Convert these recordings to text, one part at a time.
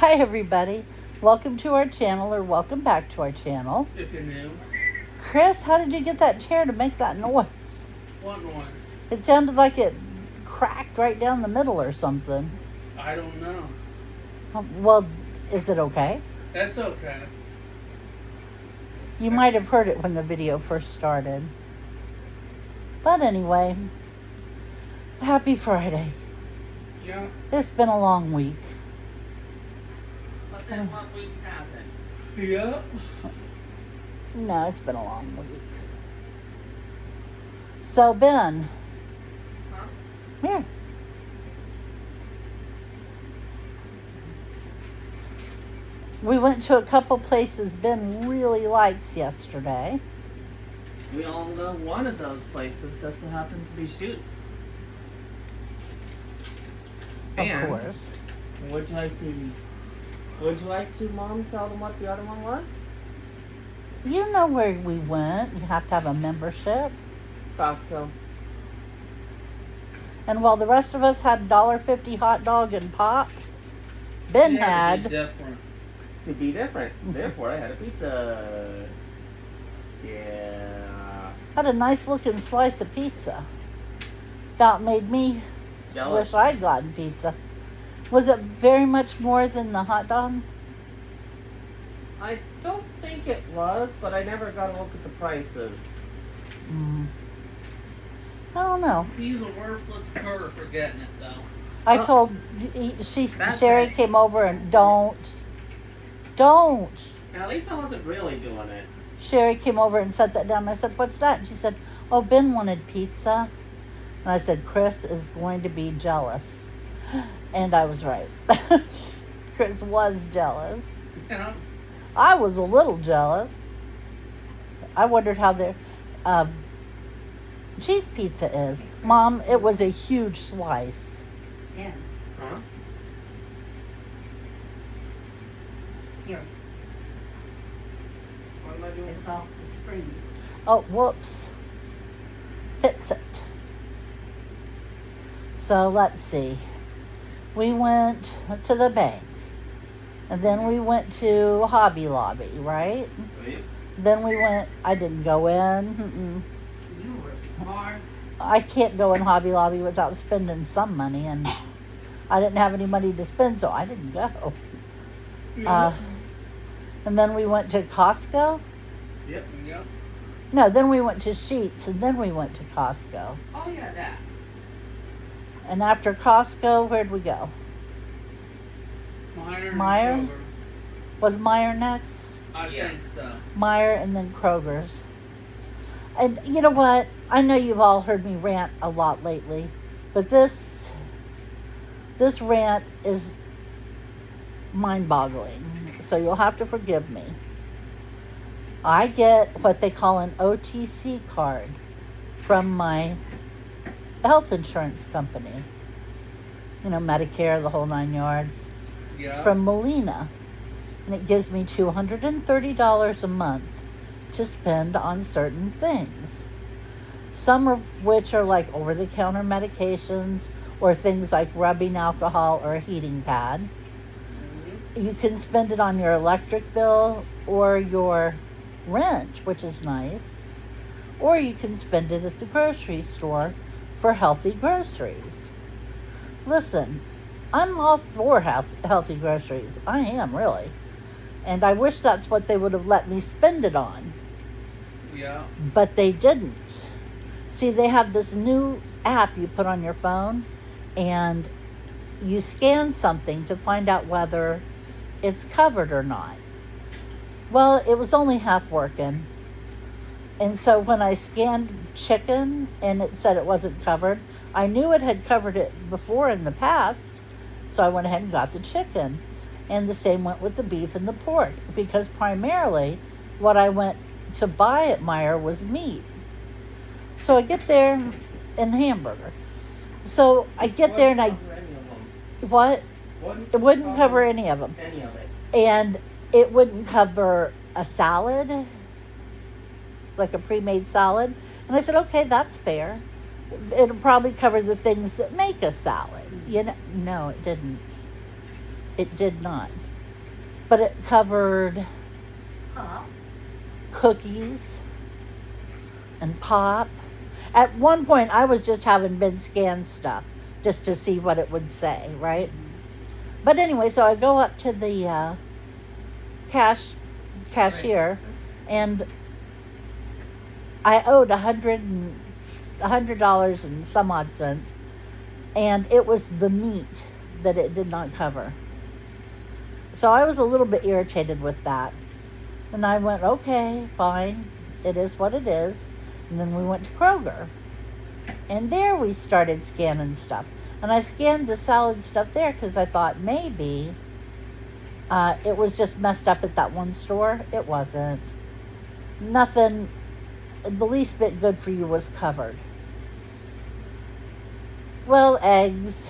Hi everybody, welcome to our channel, or welcome back to our channel. If you're new. Chris, how did you get that chair to make that noise? What noise? It sounded like it cracked right down the middle or something. I don't know. Well, is it okay? That's okay. You might have heard it when the video first started. But anyway, happy Friday. Yeah. It's been a long week. But then what week has it? Yep. No, it's been a long week. So, Ben. Huh? Here. We went to a couple places Ben really likes yesterday. We all know one of those places just so happens to be Shoots. Of course. Would you like to, Mom, tell them what the other one was? You know where we went. You have to have a membership. Costco. And while the rest of us had $1.50 hot dog and pop, Ben Yeah, it'd be had different. To be different. Therefore, I had a pizza. Yeah. a nice looking slice of pizza. About made me Jealous. wish I'd gotten pizza. Was it very much more than the hot dog? I don't think it was, but I never got a look at the prices. I don't know. He's a worthless cur for getting it, though. I Oh. told That's Sherry right. came over and don't. At least I wasn't really doing it. Sherry came over and set that down. I said, "What's that?" And she said, "Oh, Ben wanted pizza." And I said, "Chris is going to be jealous." And I was right. Chris was jealous. Yeah. I was a little jealous. I wondered how their cheese pizza is. Mom, it was a huge slice. Yeah, Huh? here, What am I doing? it's off the screen. Oh, whoops. Fits it. So let's see. We went to the bank. And then we went to Hobby Lobby, right? Then we went, I didn't go in. You were smart. I can't go in Hobby Lobby without spending some money. And I didn't have any money to spend, so I didn't go. And then we went to Costco. Yep. No, then we went to Sheetz, and then we went to Costco. Oh, yeah, that. And after Costco, where'd we go? Meijer? and Kroger. Was Meijer next? I Yeah. think so. Meijer and then Kroger's. And you know what? I know you've all heard me rant a lot lately, but this rant is mind-boggling. So you'll have to forgive me. I get what they call an OTC card from my health insurance company. You know, Medicare, the whole 9 yards. Yeah. It's from Molina. And it gives me $230 a month to spend on certain things. Some of which are like over-the-counter medications or things like rubbing alcohol or a heating pad. You can spend it on your electric bill or your rent, which is nice. Or you can spend it at the grocery store for healthy groceries. Listen, I'm all for healthy groceries. I am, really. And I wish that's what they would have let me spend it on. Yeah. But they didn't. See, they have this new app you put on your phone, and you scan something to find out whether it's covered or not. Well, it was only half working. And so when I scanned chicken and it said it wasn't covered, I knew it had covered it before in the past, so I went ahead and got the chicken. And the same went with the beef and the pork, because primarily what I went to buy at Meijer was meat. So I get there, and hamburger. So I get there and I, Wouldn't cover any of them. what? Wouldn't It wouldn't cover any of them. any of it. And it wouldn't cover a salad, like a pre-made salad. And I said, okay, that's fair. It'll probably cover the things that make a salad. You know, no, it didn't. It did not. but it covered Huh? cookies and pop. At one point, I was just having been scanned stuff just to see what it would say, right? But anyway, so I go up to the cashier, and I owed $100 and some odd cents, and it was the meat that it did not cover. So I was a little bit irritated with that. And I went, okay, fine. It is what it is. And then we went to Kroger. And there we started scanning stuff. And I scanned the salad stuff there because I thought maybe it was just messed up at that one store. It wasn't. Nothing, the least bit good for you was covered. Well, eggs.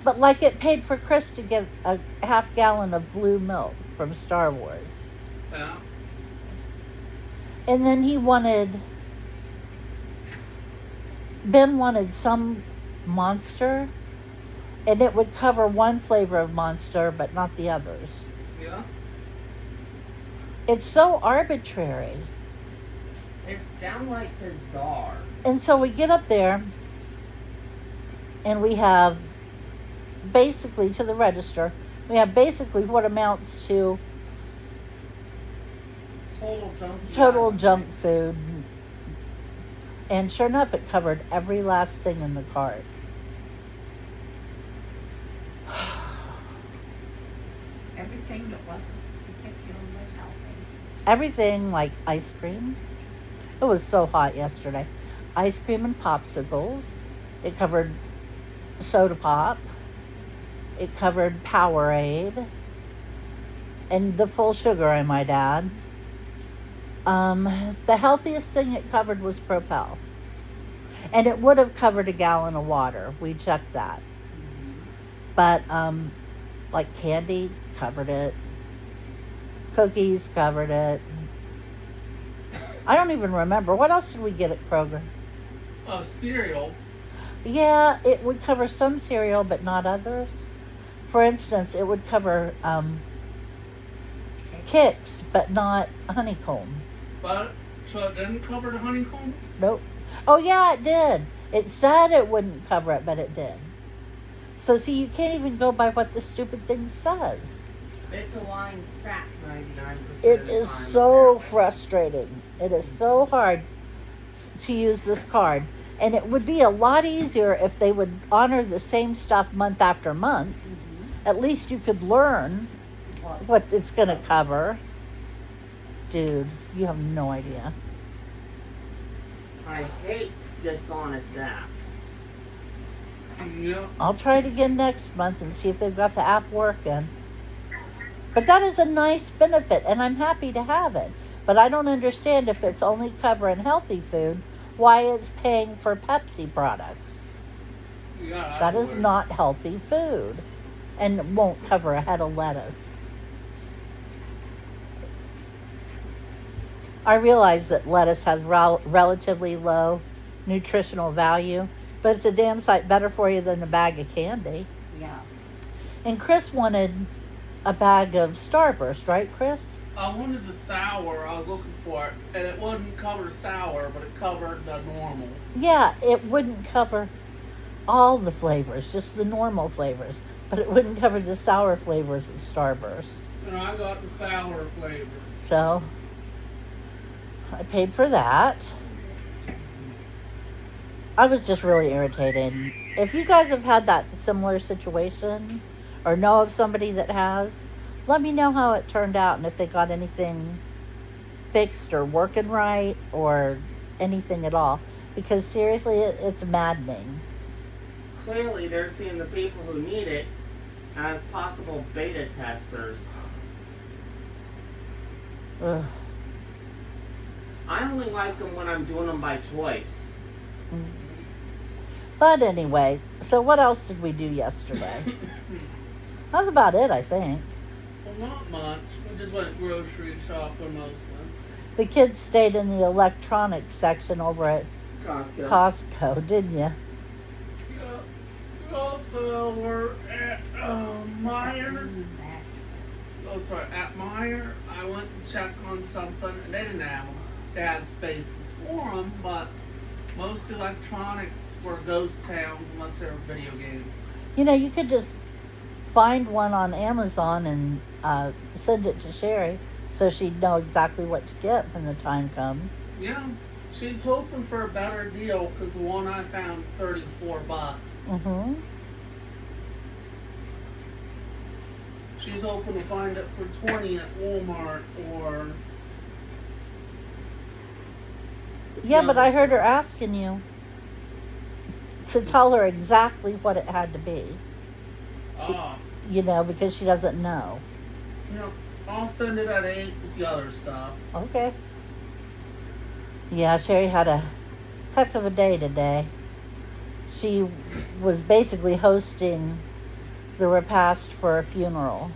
But like it paid for Chris to get a half gallon of blue milk from Star Wars. Yeah. And then Ben wanted some Monster, and it would cover one flavor of Monster, but not the others. Yeah. It's so arbitrary. It's downright bizarre. And so we get up there, and we have basically, to the register, we have basically what amounts to total junk food. And sure enough, it covered every last thing in the cart. Everything that wasn't particularly healthy. Everything like ice cream. It was so hot yesterday. Ice cream and popsicles. It covered soda pop. It covered Powerade. And the full sugar, I might add. The healthiest thing it covered was Propel. And it would have covered a gallon of water. We checked that. But, like candy, covered it. Cookies, covered it. I don't even remember. What else did we get at Kroger? Cereal. Yeah, it would cover some cereal, but not others. For instance, it would cover Kix, but not honeycomb. But, so it didn't cover the honeycomb? Nope. Oh, yeah, it did. It said it wouldn't cover it, but it did. So, see, you can't even go by what the stupid thing says. It's a lying sack 99% It of the is time, so apparently. frustrating. It is so hard to use this card. And it would be a lot easier if they would honor the same stuff month after month. At least you could learn what it's going to cover. Dude, you have no idea. I hate dishonest apps. Yeah. I'll try it again next month and see if they've got the app working. But that is a nice benefit, and I'm happy to have it. But I don't understand if it's only covering healthy food, why it's paying for Pepsi products. Yeah, That is would. not healthy food, and it won't cover a head of lettuce. I realize that lettuce has relatively low nutritional value, but it's a damn sight better for you than a bag of candy. Yeah. And Chris wanted a bag of Starburst, right, Chris? I wanted the sour. I was looking for it, and it wouldn't cover sour, but it covered the normal. Yeah, it wouldn't cover all the flavors, just the normal flavors, but it wouldn't cover the sour flavors of Starburst. And I got the sour flavor. So I paid for that. I was just really irritated. If you guys have had that similar situation or know of somebody that has, let me know how it turned out and if they got anything fixed or working right or anything at all. Because seriously, it's maddening. Clearly, they're seeing the people who need it as possible beta testers. Ugh. I only like them when I'm doing them by choice. But anyway, so what else did we do yesterday? That's about it, I think. Well, not much. We just went grocery shopping mostly. The kids stayed in the electronics section over at Costco. Costco, didn't you? Yeah. We also were at Meyer. oh sorry, at Meyer, I went to check on something, and they didn't have them. They had spaces for them, but most electronics were ghost towns unless they were video games. You know, you could just find one on Amazon and send it to Sherry so she'd know exactly what to get when the time comes. Yeah, she's hoping for a better deal because the one I found is $34. Mm-hmm. She's hoping to find it for $20 at Walmart or. Yeah, but I heard her asking you to tell her exactly what it had to be. You know, because she doesn't know. Yeah, I'll send it at 8 with the other stuff. Okay. Yeah, Sherry had a heck of a day today. She was basically hosting the repast for a funeral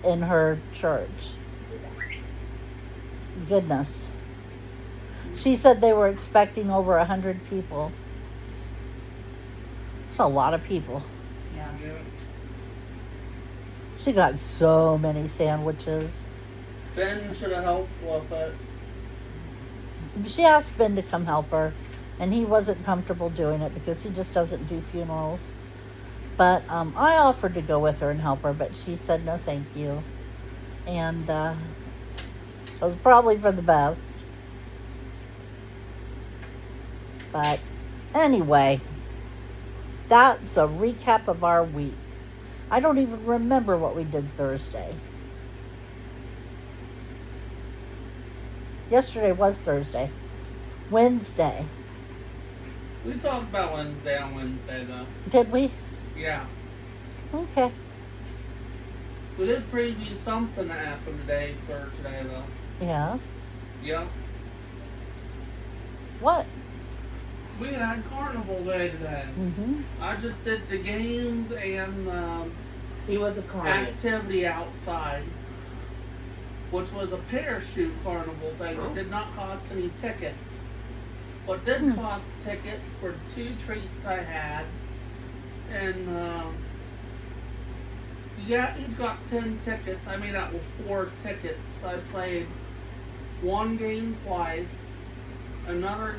in her church. Goodness. She said they were expecting over 100 people. It's a lot of people. Yeah. Yeah. She got so many sandwiches. Ben should have helped with it. She asked Ben to come help her, and he wasn't comfortable doing it because he just doesn't do funerals. But I offered to go with her and help her, but she said no thank you. And it was probably for the best. But anyway, that's a recap of our week. I don't even remember what we did Thursday. Yesterday was Thursday. Wednesday. We talked about Wednesday on Wednesday, though. Did we? Yeah. Okay. We did preview something that happened today for today, though. Yeah. Yeah. What? We had Carnival Day today. Mm-hmm. I just did the games and He was a client. activity outside, which was a parachute carnival thing. Oh. It did not cost any tickets. What did Hmm. cost tickets were 2 treats I had, and yeah, each got 10 tickets. I made out with 4 tickets. I played one game twice, another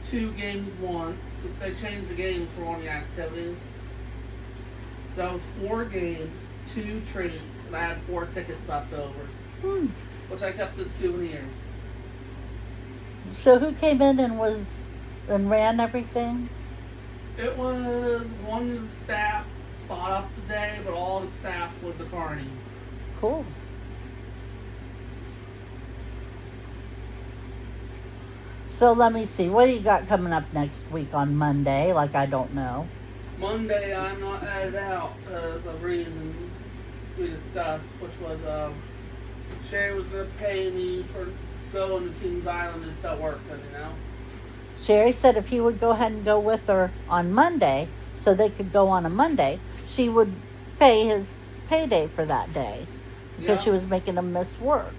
2 games once, because they changed the games for one of the activities. So that was 4 games, 2 treats, and I had 4 tickets left over, Hmm. which I kept as souvenirs. So who came in and ran everything? It was one of the staff fought up today, but all the staff was the carnies. Cool. So let me see. What do you got coming up next week on Monday? Like I don't know. Monday, I'm not added out because of reasons we discussed, which was Sherry was going to pay me for going to Kings Island and start working, you know? Sherry said if he would go ahead and go with her on Monday, so they could go on a Monday, she would pay his payday for that day because Yeah. she was making him miss work,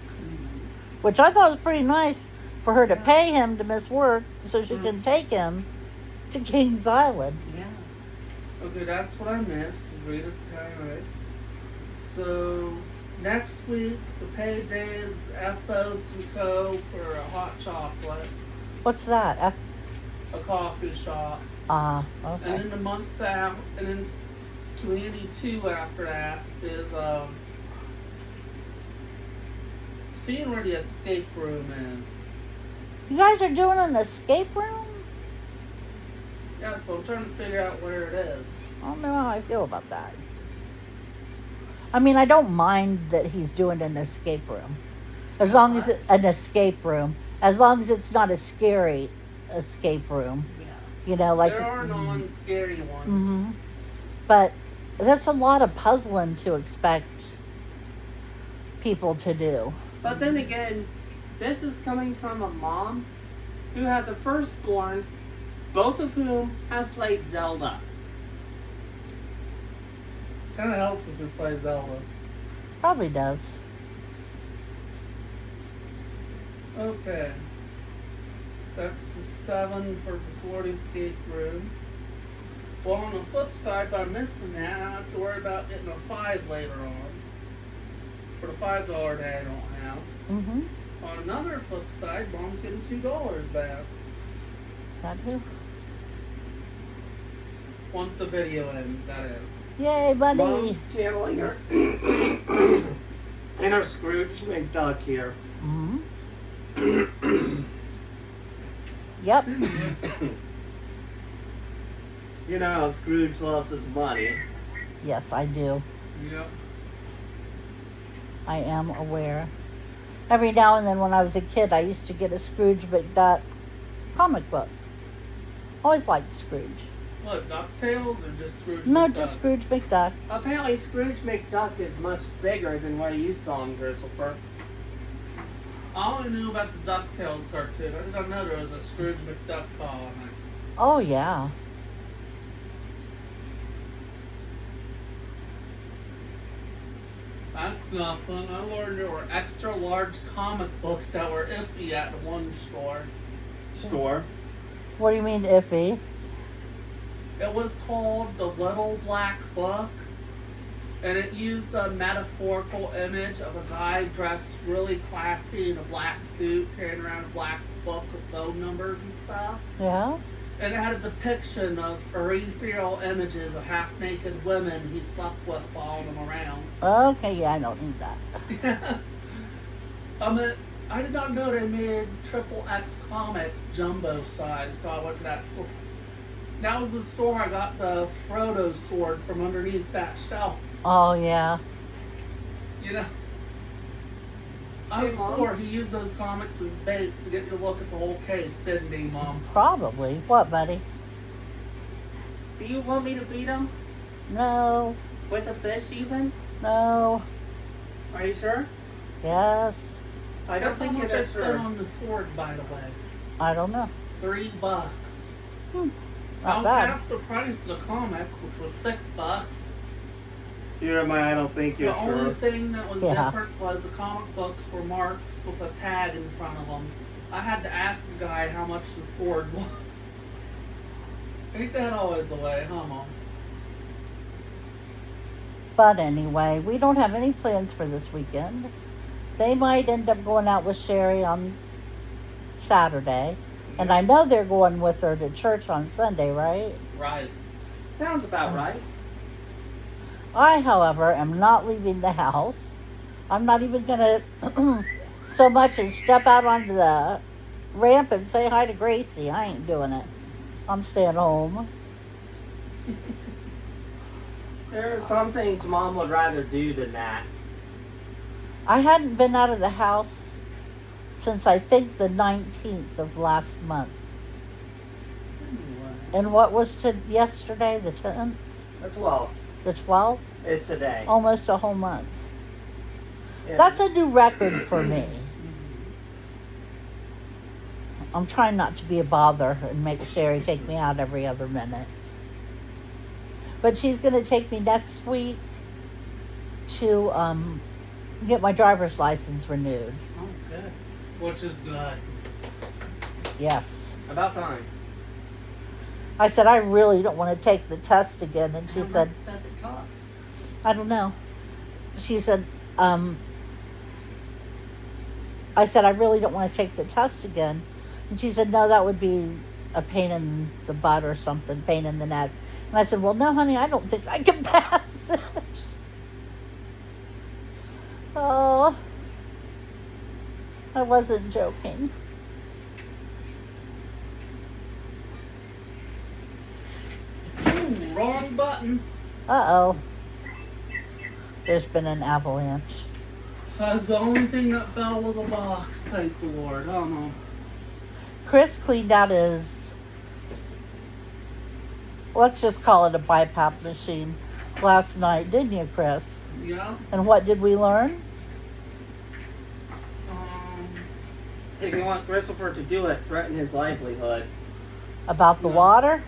which I thought was pretty nice for her to pay him to miss work so she can take him to Kings Island. Yeah. Okay, that's what I missed. Rita's Terrace. So next week the payday is FO Co for a hot chocolate, What's that? a coffee shop, Okay. and then the month out, and then Community 2 after that is seeing where the escape room is. You guys are doing an escape room? Yeah, so I'm trying to figure out where it is. I don't know how I feel about that. I mean, I don't mind that he's doing an escape room. As long as it's an escape room. As long as it's not a scary escape room. Yeah. You know, like... There are non-scary ones. Mm-hmm. But that's a lot of puzzling to expect people to do. But then again, this is coming from a mom who has a firstborn, both of whom have played Zelda. Kind of helps if we play Zelda. Probably does. Okay. That's the 7 for before the escape room. Well, on the flip side, by missing that, I don't have to worry about getting a 5 later on. for the $5 day I don't have. Mm-hmm. On another flip side, Mom's getting $2 back Is that who? once the video ends. That is. Yay, buddy. Mom's channeling her inner Scrooge McDuck here. Mm-hmm. Yep. You know how Scrooge loves his money. Yes, I do. Yep. I am aware. Every now and then when I was a kid, I used to get a Scrooge McDuck comic book. Always liked Scrooge. What, DuckTales or just Scrooge No, McDuck? just Scrooge McDuck. Apparently, Scrooge McDuck is much bigger than what you saw in Christopher. I only knew about the DuckTales cartoon. I did not know there was a Scrooge McDuck comic. Oh, yeah. That's nothing. I learned there were extra large comic books that were iffy at the one store. Store. What do you mean iffy? It was called The Little Black Book, and it used a metaphorical image of a guy dressed really classy in a black suit, carrying around a black book with phone numbers and stuff. Yeah? And it had a depiction of ethereal images of half-naked women he slept with following him around. Okay, yeah, I don't need that. I did not know they made Triple X Comics jumbo size, so I went to that store. That was the store I got the Frodo sword from underneath that shelf. Oh, yeah. You know, I Hey, was Mom? sure he used those comics as bait to get you to look at the whole case, didn't he, Mom? Probably. What, buddy? Do you want me to beat him? No. With a fish even? No. Are you sure? Yes. I don't Guess how think much you're I that spent sure. on the sword, by the way? I don't know. $3. Not That was bad. half the price of the comic, which was $6. You're my, I don't think you're The sure. only thing that was Yeah. different was the comic books were marked with a tag in front of them. I had to ask the guy how much the sword was. Ain't that always the way, huh, Mom? But anyway, we don't have any plans for this weekend. They might end up going out with Sherry on Saturday. And I know they're going with her to church on Sunday, right? Right. Sounds about right. I, however, am not leaving the house. I'm not even going to so much as step out onto the ramp and say hi to Gracie. I ain't doing it. I'm staying home. There are some things Mom would rather do than that. I hadn't been out of the house since I think the 19th of last month. And what was to yesterday, the 10th, The 12th the 12th? is today. Almost a whole month. Yeah. That's a new record for me. I'm trying not to be a bother and make Sherry take me out every other minute. But she's going to take me next week to get my driver's license renewed. Oh, good. Which is good. Yes. About time. I said, I really don't want to take the test again. And she How said, much does it cost? I don't know. She said, I said, I really don't want to take the test again. And she said, no, that would be a pain in the butt or something, pain in the neck. And I said, well, no, honey, I don't think I can pass it. Oh, I wasn't joking. Ooh, wrong button. Uh-oh. There's been an avalanche. The only thing that fell was a box, thank the Lord. I don't know. Chris cleaned out his, let's just call it a BiPAP machine last night, didn't you, Chris? Yeah. And what did we learn? If you want Christopher to do it, threaten his livelihood. About the No. water?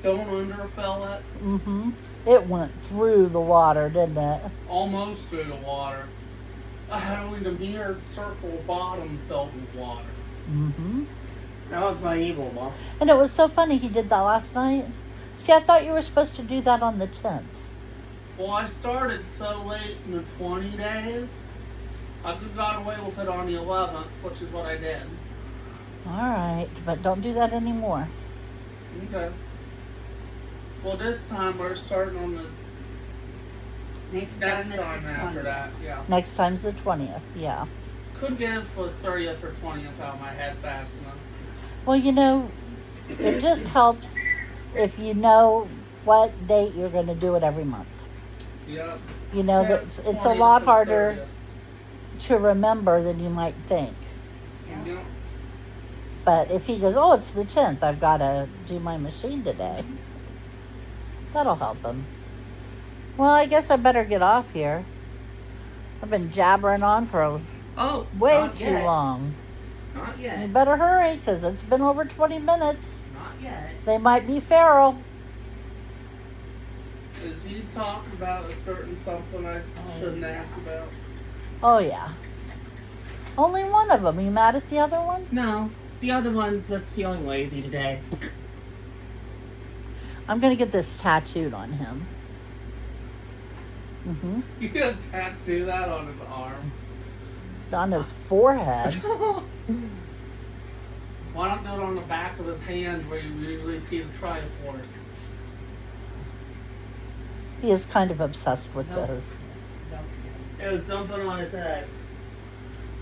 Don't underfill it. Mm-hmm. It went through the water, didn't it? Almost through the water. I had only the mirrored circle bottom filled with water. Mm-hmm. That was my evil, Mom. And it was so funny he did that last night. See, I thought you were supposed to do that on the 10th. Well, I started so late in the 20 days. I could got away with it on the 11th, which is what I did. All right, but don't do that anymore. Okay. Well, this time we're starting on the next it's time the after 20th. that. Yeah. Next time's the 20th. Yeah. Could get it for 30th or 20th out of my head fast enough. Well, you know, it just helps if you know what date you're going to do it every month. Yep. You know, 10th, it's a 20th, lot and harder to remember than you might think. 30th. Yep. But if he goes, oh, it's the 10th, I've got to do my machine today. That'll help him. Well, I guess I better get off here. I've been jabbering on for Oh, way not too yet. long. Not You yet. better hurry, because it's been over 20 minutes. Not yet. They might be feral. Is he talking about a certain something I shouldn't ask about? Oh, yeah. Only one of them. You mad at the other one? No, the other one's just feeling lazy today. I'm going to get this tattooed on him. Mm-hmm. You gonna tattoo that on his arm? On his forehead. Why not do it on the back of his hand where you usually see the Triforce? He is kind of obsessed with No. those. It was something on his head.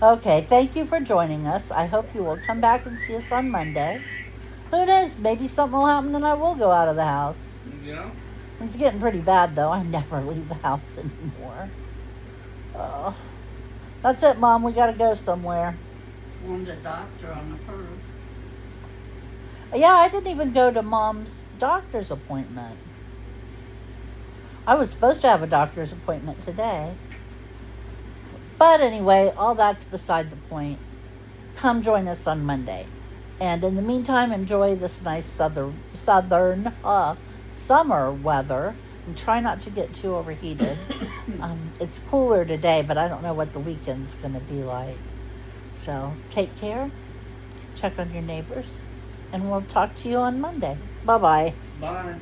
Okay, thank you for joining us. I hope you will come back and see us on Monday. Who knows? Maybe something will happen and I will go out of the house. Yeah. It's getting pretty bad, though. I never leave the house anymore. Oh. That's it, Mom. We got to go somewhere. On the doctor on the first. Yeah, I didn't even go to Mom's doctor's appointment. I was supposed to have a doctor's appointment today. But anyway, all that's beside the point. Come join us on Monday. And in the meantime, enjoy this nice southern summer weather. And try not to get too overheated. It's cooler today, but I don't know what the weekend's going to be like. So take care. Check on your neighbors. And we'll talk to you on Monday. Bye-bye. Bye.